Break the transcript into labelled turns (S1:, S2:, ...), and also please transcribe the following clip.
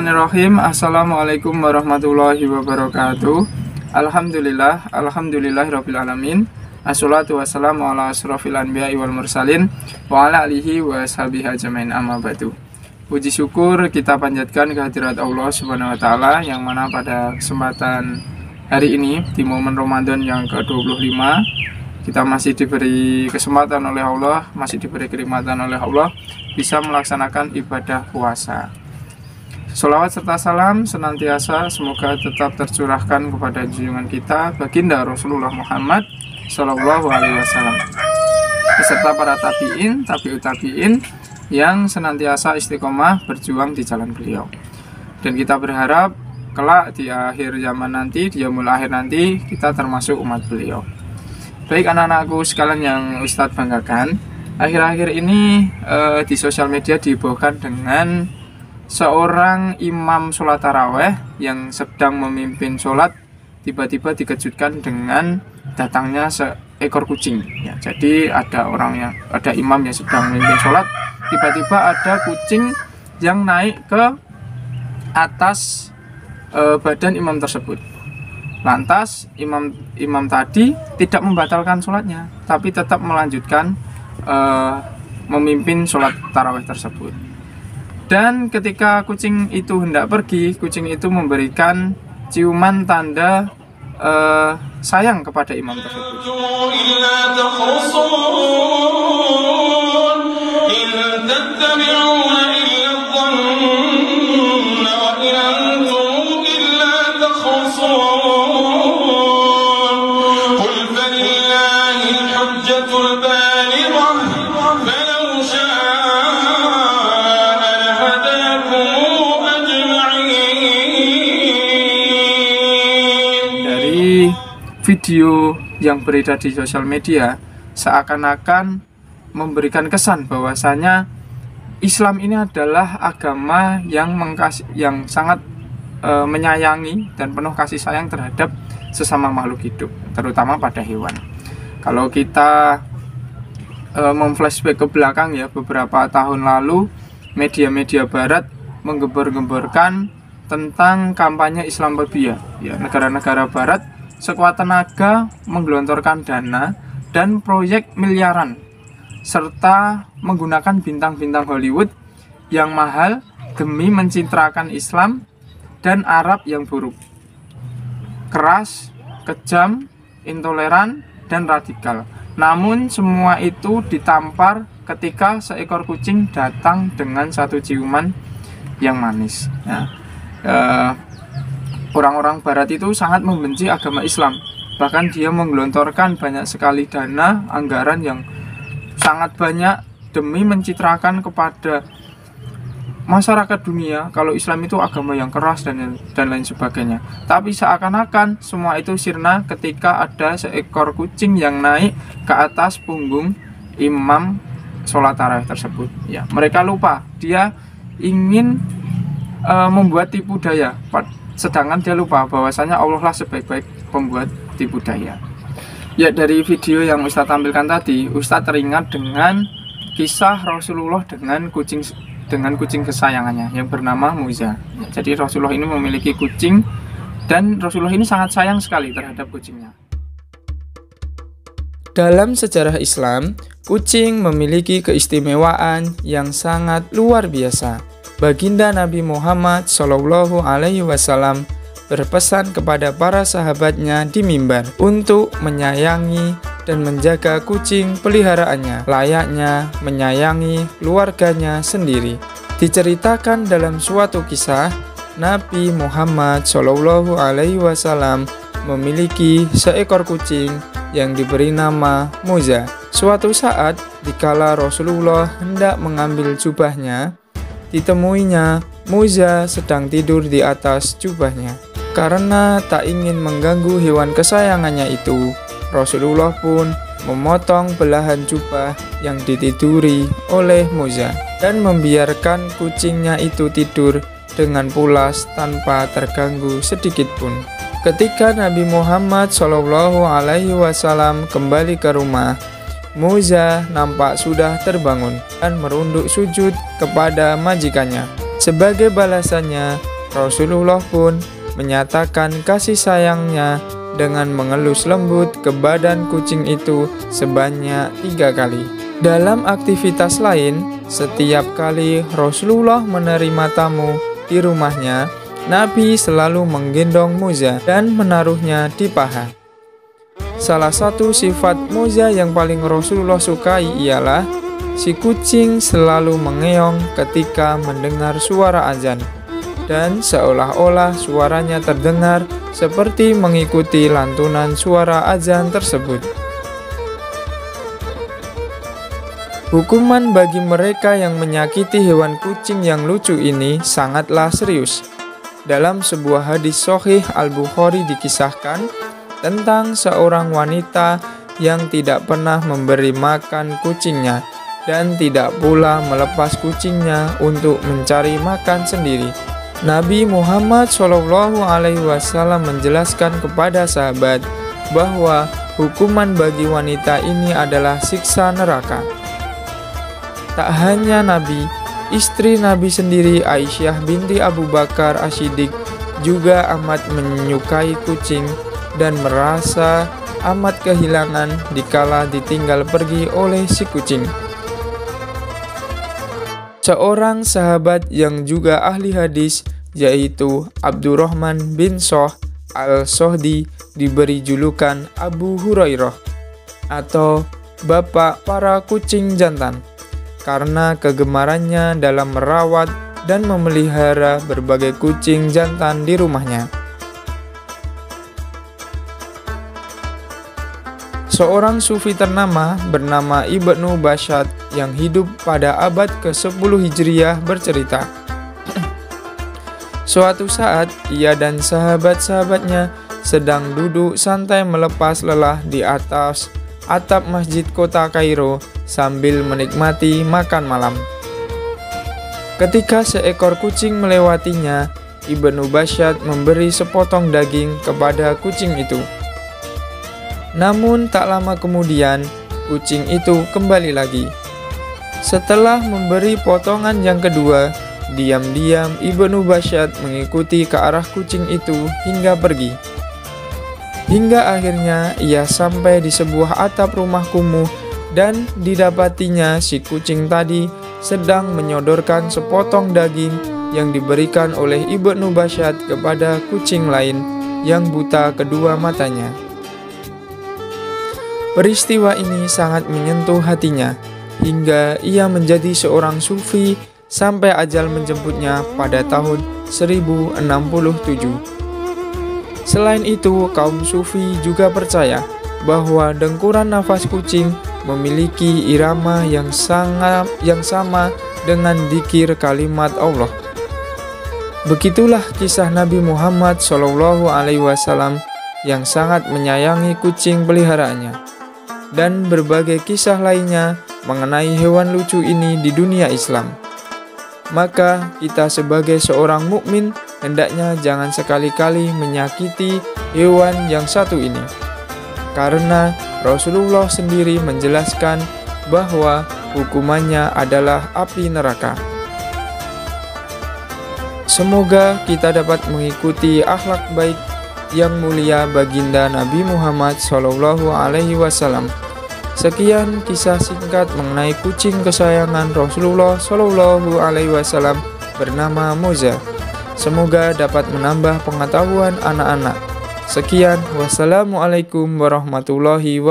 S1: Bismillahirrahmanirrahim. Assalamualaikum warahmatullahi wabarakatuh. Alhamdulillahirabbil alamin. Assalatu wassalamu ala asrofil anbiya'i wal mursalin wa ala alihi wa sahbihi ajmain, amma ba'du. Puji syukur kita panjatkan kehadirat Allah Subhanahu wa taala, yang mana pada kesempatan hari ini di momen Ramadan yang ke-25 kita masih diberi kesempatan oleh Allah, masih diberi kenikmatan oleh Allah bisa melaksanakan ibadah puasa. Sholawat serta salam senantiasa semoga tetap tercurahkan kepada junjungan kita baginda Rasulullah Muhammad Sallallahu Alaihi Wasallam beserta para tabi'in yang senantiasa istiqomah berjuang di jalan beliau. Dan kita berharap kelak di akhir zaman nanti, di yaumul akhir nanti, kita termasuk umat beliau. Baik anak-anakku sekalian yang Ustadz banggakan, akhir-akhir ini di sosial media dibohkan dengan seorang imam sholat taraweh yang sedang memimpin sholat tiba-tiba dikejutkan dengan datangnya seekor kucing. Ya, jadi ada imam yang sedang memimpin sholat, tiba-tiba ada kucing yang naik ke atas badan imam tersebut. Lantas imam tadi tidak membatalkan sholatnya, tapi tetap melanjutkan memimpin sholat taraweh tersebut. Dan ketika kucing itu hendak pergi, kucing itu memberikan ciuman tanda sayang kepada imam tersebut. Video yang beredar di sosial media seakan-akan memberikan kesan bahwasanya Islam ini adalah agama yang sangat menyayangi dan penuh kasih sayang terhadap sesama makhluk hidup, terutama pada hewan. Kalau kita memflashback ke belakang ya, beberapa tahun lalu media-media barat menggembar-gemborkan tentang kampanye Islam berbiak. Ya, negara-negara barat sekuat tenaga menggelontorkan dana dan proyek miliaran serta menggunakan bintang-bintang Hollywood yang mahal demi mencitrakan Islam dan Arab yang buruk, keras, kejam, intoleran, dan radikal. Namun semua itu ditampar ketika seekor kucing datang dengan satu ciuman yang manis. Orang-orang barat itu sangat membenci agama Islam. Bahkan dia menggelontorkan banyak sekali dana, anggaran yang sangat banyak demi mencitrakan kepada masyarakat dunia kalau Islam itu agama yang keras dan lain sebagainya. Tapi seakan-akan semua itu sirna ketika ada seekor kucing yang naik ke atas punggung imam sholat tarawih tersebut. Ya, mereka lupa dia ingin membuat tipu daya, sedangkan dia lupa bahwasanya Allah lah sebaik-baik pembuat tipu daya. Ya, dari video yang Ustadz tampilkan tadi, Ustadz teringat dengan kisah Rasulullah dengan kucing kesayangannya yang bernama Muza. Jadi Rasulullah ini memiliki kucing dan Rasulullah ini sangat sayang sekali terhadap kucingnya. Dalam sejarah Islam, kucing memiliki keistimewaan yang sangat luar biasa. Baginda Nabi Muhammad Shallallahu Alaihi Wasallam berpesan kepada para sahabatnya di mimbar untuk menyayangi dan menjaga kucing peliharaannya layaknya menyayangi keluarganya sendiri. Diceritakan dalam suatu kisah, Nabi Muhammad Shallallahu Alaihi Wasallam memiliki seekor kucing yang diberi nama Muza. Suatu saat, dikala Rasulullah hendak mengambil jubahnya, ditemuinya Muza sedang tidur di atas jubahnya. Karena tak ingin mengganggu hewan kesayangannya itu, Rasulullah pun memotong belahan jubah yang ditiduri oleh Muza dan membiarkan kucingnya itu tidur dengan pulas tanpa terganggu sedikit pun. Ketika Nabi Muhammad SAW kembali ke rumah, Muza nampak sudah terbangun dan merunduk sujud kepada majikannya. Sebagai balasannya, Rasulullah pun menyatakan kasih sayangnya dengan mengelus lembut ke badan kucing itu sebanyak 3 kali. Dalam aktivitas lain, setiap kali Rasulullah menerima tamu di rumahnya, Nabi selalu menggendong Muza dan menaruhnya di paha. Salah satu sifat Muza yang paling Rasulullah sukai ialah si kucing selalu mengeong ketika mendengar suara azan, dan seolah-olah suaranya terdengar seperti mengikuti lantunan suara azan tersebut. Hukuman bagi mereka yang menyakiti hewan kucing yang lucu ini sangatlah serius. Dalam sebuah hadis sahih Al-Bukhari dikisahkan tentang seorang wanita yang tidak pernah memberi makan kucingnya dan tidak pula melepas kucingnya untuk mencari makan sendiri. Nabi Muhammad SAW menjelaskan kepada sahabat bahwa hukuman bagi wanita ini adalah siksa neraka. Tak hanya Nabi, istri Nabi sendiri Aisyah binti Abu Bakar As-Siddiq juga amat menyukai kucing dan merasa amat kehilangan dikala ditinggal pergi oleh si kucing. Seorang sahabat yang juga ahli hadis, yaitu Abdurrahman bin Soh al-Sohdi, diberi julukan Abu Hurairah atau Bapak para kucing jantan karena kegemarannya dalam merawat dan memelihara berbagai kucing jantan di rumahnya. Seorang sufi ternama bernama Ibnu Basyat yang hidup pada abad ke-10 Hijriah bercerita, suatu saat ia dan sahabat-sahabatnya sedang duduk santai melepas lelah di atas atap masjid kota Kairo sambil menikmati makan malam. Ketika seekor kucing melewatinya, Ibnu Basyat memberi sepotong daging kepada kucing itu. Namun tak lama kemudian, kucing itu kembali lagi. Setelah memberi potongan yang kedua, diam-diam Ibnu Basyat mengikuti ke arah kucing itu hingga pergi. Hingga akhirnya ia sampai di sebuah atap rumah kumuh dan didapatinya si kucing tadi sedang menyodorkan sepotong daging yang diberikan oleh Ibnu Basyat kepada kucing lain yang buta kedua matanya. Peristiwa ini sangat menyentuh hatinya hingga ia menjadi seorang sufi sampai ajal menjemputnya pada tahun 1067. Selain itu, kaum sufi juga percaya bahwa dengkuran nafas kucing memiliki irama yang sama dengan dzikir kalimat Allah. Begitulah kisah Nabi Muhammad SAW yang sangat menyayangi kucing peliharaannya, dan berbagai kisah lainnya mengenai hewan lucu ini di dunia Islam. Maka kita sebagai seorang mukmin hendaknya jangan sekali-kali menyakiti hewan yang satu ini, karena Rasulullah sendiri menjelaskan bahwa hukumannya adalah api neraka. Semoga kita dapat mengikuti akhlak baik yang mulia baginda Nabi Muhammad SAW. Sekian kisah singkat mengenai kucing kesayangan Rasulullah SAW bernama Muza. Semoga dapat menambah pengetahuan anak-anak. Sekian, wassalamualaikum warahmatullahi wabarakatuh.